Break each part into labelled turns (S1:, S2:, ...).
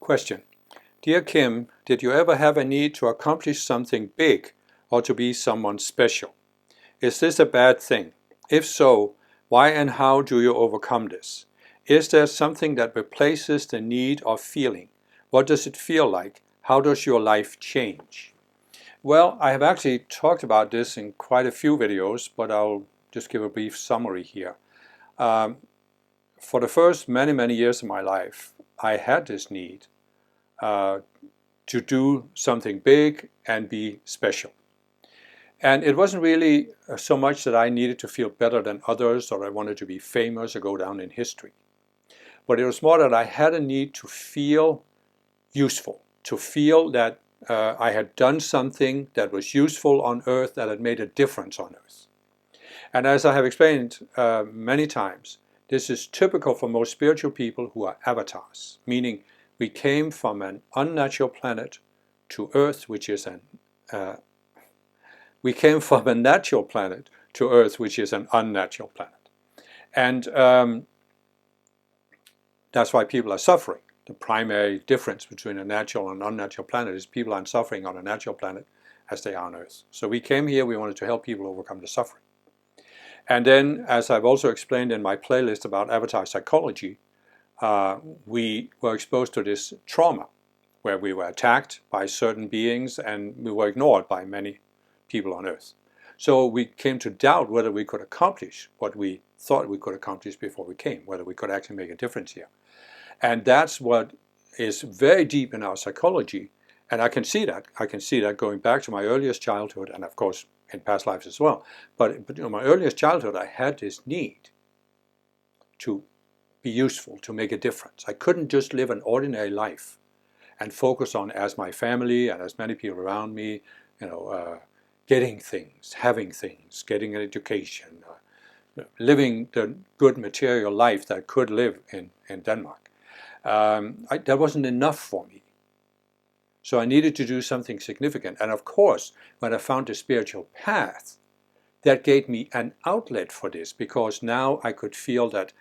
S1: Question. Dear Kim, did you ever have a need to accomplish something big or to be someone special? Is this a bad thing? If so, why and how do you overcome this? Is there something that replaces the need or feeling? What does it feel like? How does your life change? Well, I have actually talked about this in quite a few videos, but I'll just give a brief summary here. For the first many years of my life, I had this need to do something big and be special. And it wasn't really so much that I needed to feel better than others or I wanted to be famous or go down in history. But it was more that I had a need to feel useful, to feel that I had done something that was useful on earth, that had made a difference on earth. And as I have explained many times, this is typical for most spiritual people who are avatars, meaning we came from an unnatural planet to Earth, which is we came from a natural planet to Earth, which is an unnatural planet. And that's why people are suffering. The primary difference between a natural and unnatural planet is people aren't suffering on a natural planet as they are on Earth. So we came here, we wanted to help people overcome the suffering. And then, as I've also explained in my playlist about avatar psychology, we were exposed to this trauma where we were attacked by certain beings and we were ignored by many people on Earth. So we came to doubt whether we could accomplish what we thought we could accomplish before we came, whether we could actually make a difference here. And that's what is very deep in our psychology. And I can see that. I can see that going back to my earliest childhood and of course in past lives as well. But in my earliest childhood, I had this need to be useful, to make a difference. I couldn't just live an ordinary life and focus on, as my family and as many people around me, getting things, having things, getting an education, living the good material life that I could live in Denmark. That wasn't enough for me. So I needed to do something significant. And of course, when I found the spiritual path, that gave me an outlet for this, because now I could feel that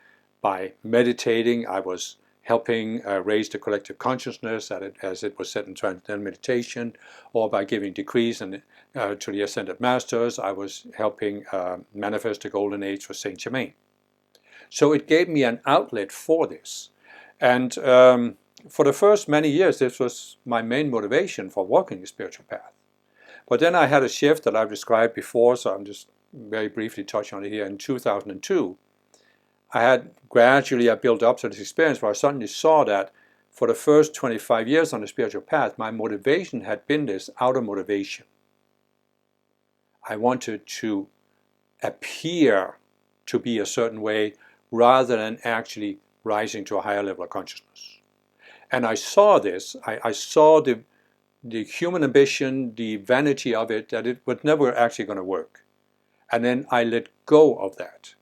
S1: by meditating, I was helping raise the collective consciousness as it was said in Transcendental Meditation, or by giving decrees to the Ascended Masters, I was helping manifest the Golden Age for Saint Germain. So it gave me an outlet for this. And for the first many years, this was my main motivation for walking the spiritual path. But then I had a shift that I've described before, so I'm just very briefly touching on it here. In 2002, I built up to this experience where I suddenly saw that for the first 25 years on the spiritual path, my motivation had been this outer motivation. I wanted to appear to be a certain way rather than actually rising to a higher level of consciousness. And I saw this, I saw the human ambition, the vanity of it, that it was never actually going to work. And then I let go of that.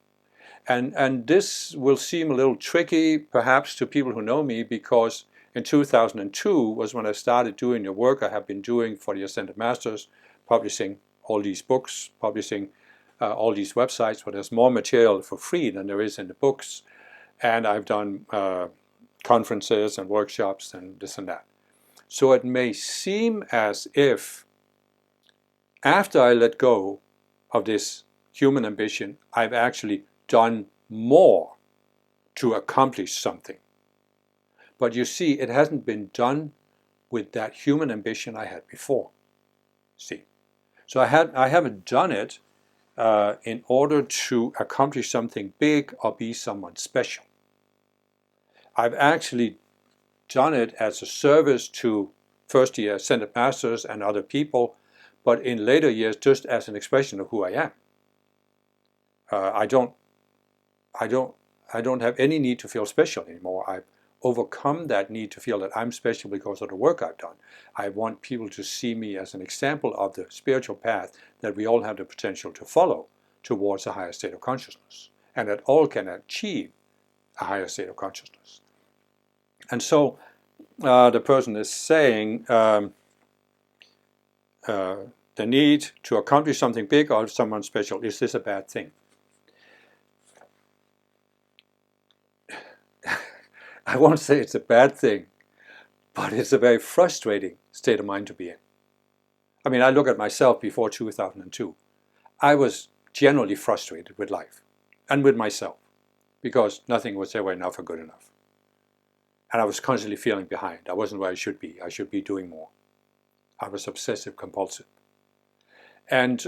S1: And this will seem a little tricky, perhaps, to people who know me, because in 2002 was when I started doing the work I have been doing for the Ascended Masters, publishing all these books, publishing all these websites where there's more material for free than there is in the books. And I've done conferences and workshops and this and that. So it may seem as if after I let go of this human ambition, I've actually done more to accomplish something. But you see, it hasn't been done with that human ambition I had before. See, so I haven't done it in order to accomplish something big or be someone special. I've actually done it as a service to first the Ascended Masters and other people, but in later years just as an expression of who I am. I don't have any need to feel special anymore. I've overcome that need to feel that I'm special because of the work I've done. I want people to see me as an example of the spiritual path that we all have the potential to follow towards a higher state of consciousness, and that all can achieve a higher state of consciousness. And so the person is saying the need to accomplish something big or someone special, is this a bad thing? I won't say it's a bad thing, but it's a very frustrating state of mind to be in. I mean, I look at myself before 2002. I was generally frustrated with life and with myself because nothing was ever enough or good enough. And I was constantly feeling behind. I wasn't where I should be. I should be doing more. I was obsessive compulsive. And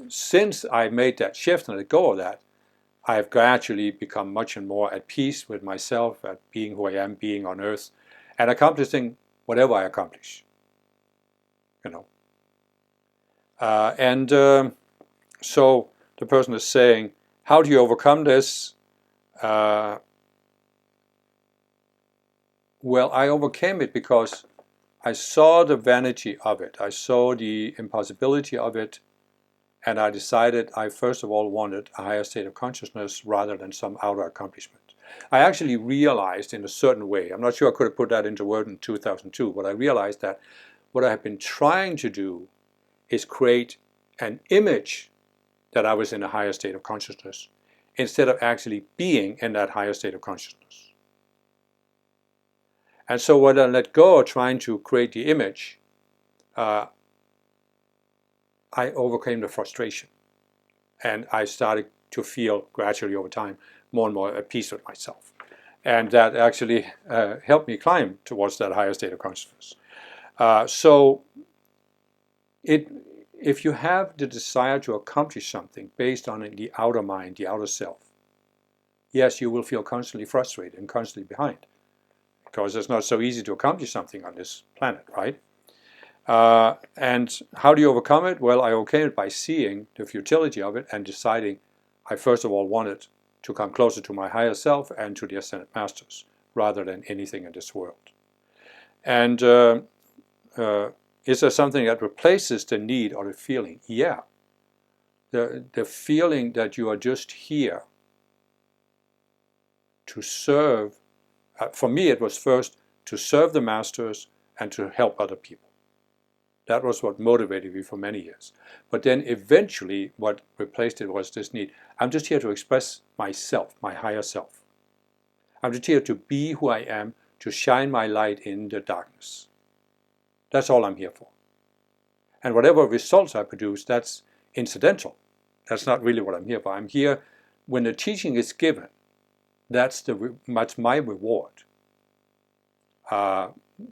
S1: since I made that shift and let go of that, I have gradually become much and more at peace with myself, at being who I am, being on earth, and accomplishing whatever I accomplish. You know. So the person is saying, how do you overcome this? Well, I overcame it because I saw the vanity of it. I saw the impossibility of it. And I decided I first of all wanted a higher state of consciousness rather than some outer accomplishment. I actually realized in a certain way, I'm not sure I could have put that into word in 2002, but I realized that what I have been trying to do is create an image that I was in a higher state of consciousness instead of actually being in that higher state of consciousness. And so when I let go of trying to create the image, I overcame the frustration. And I started to feel gradually over time more and more at peace with myself. And that actually helped me climb towards that higher state of consciousness. If you have the desire to accomplish something based on the outer mind, the outer self, yes, you will feel constantly frustrated and constantly behind. Because it's not so easy to accomplish something on this planet, right? And how do you overcome it? Well, I overcame it by seeing the futility of it and deciding I first of all wanted to come closer to my higher self and to the Ascended Masters rather than anything in this world. And is there something that replaces the need or the feeling? Yeah. The feeling that you are just here to serve. For me, it was first to serve the Masters and to help other people. That was what motivated me for many years. But then eventually what replaced it was this need. I'm just here to express myself, my higher self. I'm just here to be who I am, to shine my light in the darkness. That's all I'm here for. And whatever results I produce, that's incidental. That's not really what I'm here for. I'm here when the teaching is given. That's my reward.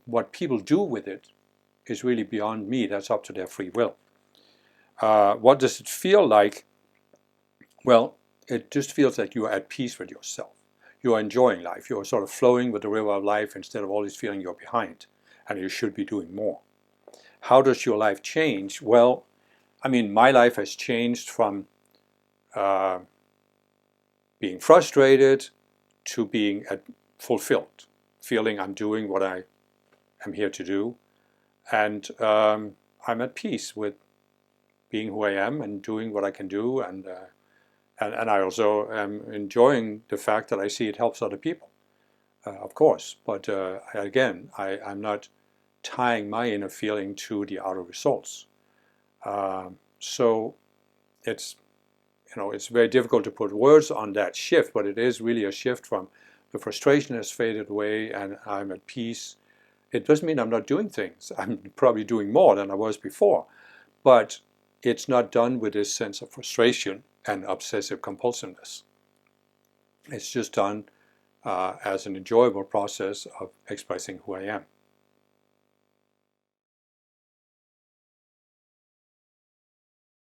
S1: What people do with it is really beyond me. That's up to their free will. What does it feel like? Well, it just feels like you are at peace with yourself. You are enjoying life. You are sort of flowing with the river of life instead of always feeling you're behind and you should be doing more. How does your life change? Well, I mean, my life has changed from being frustrated to being fulfilled, feeling I'm doing what I am here to do. And I'm at peace with being who I am and doing what I can do. And I also am enjoying the fact that I see it helps other people, of course. But again, I'm not tying my inner feeling to the outer results. So it's very difficult to put words on that shift, but it is really a shift from the frustration has faded away and I'm at peace. It doesn't mean I'm not doing things. I'm probably doing more than I was before, but it's not done with this sense of frustration and obsessive compulsiveness. It's just done as an enjoyable process of expressing who I am.